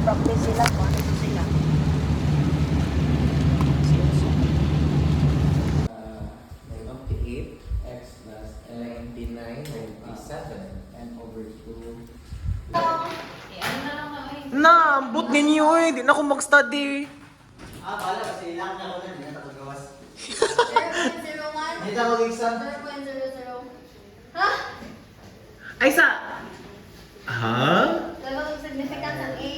practice sila kung ano sila. Up to 8, x plus 99, 97, and over 2. Na, ambot ninyo eh. Di na ako mag-study. Bala kasi ilang na ako na, hindi na tagagawas. 0.01. Hindi na mag-exam. 0.00. Ha? Ay, sa... Ha? Level of significance ng A.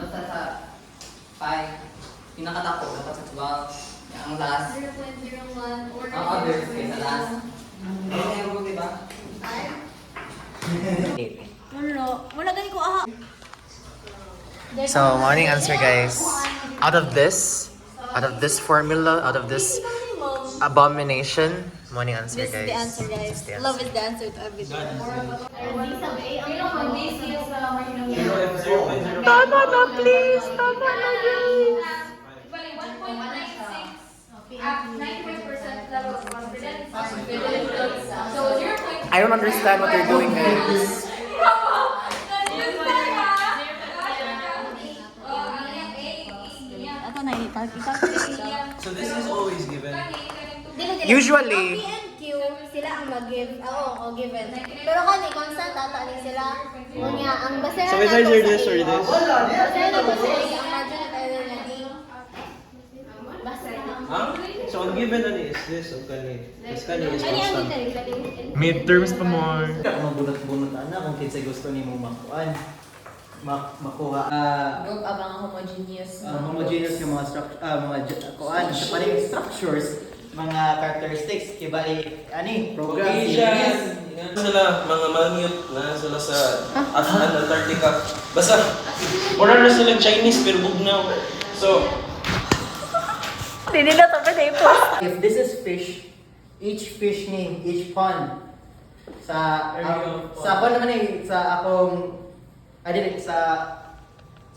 Basta sa 5, pinakatako dapat sa 12. Ang last, 0.01 or ang others kay sa last. Ano yung rule, diba? 5. Wala gani ko aha. So, morning answer guys. Out of this formula, out of this abomination, morning answer This is guys. the answer, guys. This is the answer. Love is the answer to everything. Tama na please! Tama na please! Bali, 1.96. 95% level of confidence. So, 0.5. I don't understand what you're doing guys. Ito na i-calculate. So this is always given. Usually. Ang P and Q, sila ang mag-give. Oo, given. Pero kani, constant, tataling sila. Kunya, ang basehan So it's either this or this. Basehan na sa A, ang margin of error na D. Basehan. Huh? So ang given ani is this o kani. This kani is Ano yung constant. Midterms pa more. Kung mabunot-bunot na kung kinsay gusto ni mo makuan. Makuha. Group of mga homogeneous. Homogeneous yung mga kuan, sa paring structures, mga characteristics, kibali, ani, program, Caucasian. Sila, mga malmute na sila sa Antarctica. Basta, wala na silang Chinese pero bugnaw. So, Hindi na ito pa na post. If this is fish, each fish name, each pond, sa ako naman eh, sa akong, sa,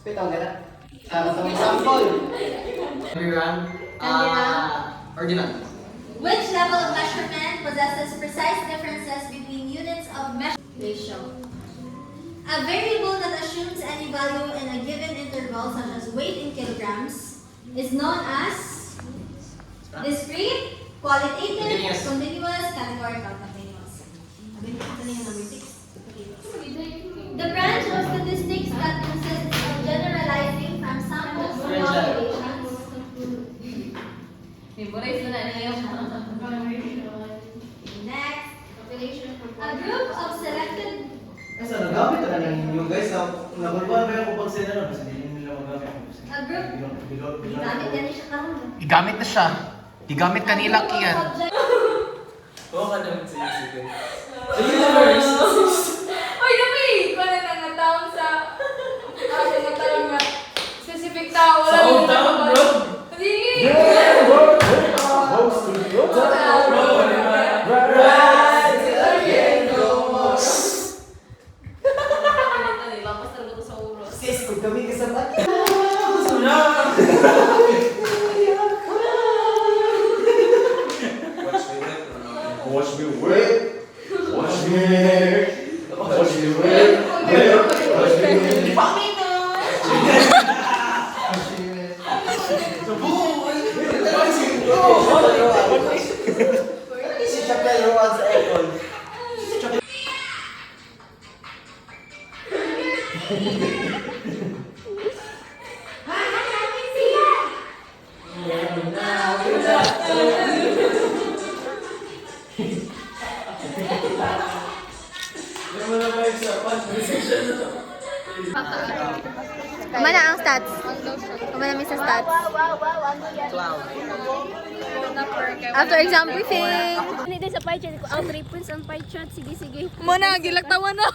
spitaw gana, sa itong example. Everyone, ordinal. Which level of measurement possesses precise differences between units of measurement ratio? A variable that assumes any value in a given interval, such as weight in kilograms, is known as discrete, qualitative, continuous, categorical, continuous. Number 6. The branch of statistics that consists of generalizing from samples to populations. Memorize mo na ngayon. Next, a group of selected. Kasi nagamit na lang yung guys, nagulban ba yung kupag sila na? Kasi hindi nila magamit. A group. Ginamit yan siya karon. Igamit na siya. Igamit kanila kiyan. huwag ka naman sa isipin. The universe! Oy, dami! Kaya na taon sa... mga taon nga. Specific tao. Sa hometown, bro! Hindi! Lapas talaga to sa ulo. Sis, kung kami kasama. Watch me whip. Watch me whip. Watch me whip. Watch me whip. Si Chapel Rowan sa aircon. Kumana ang stats. Kumana mi sa stats. After exam briefing. Hindi din sa pie chart. Ang 3 points ang pie chart. Sige, sige. Muna, gilagtawan na.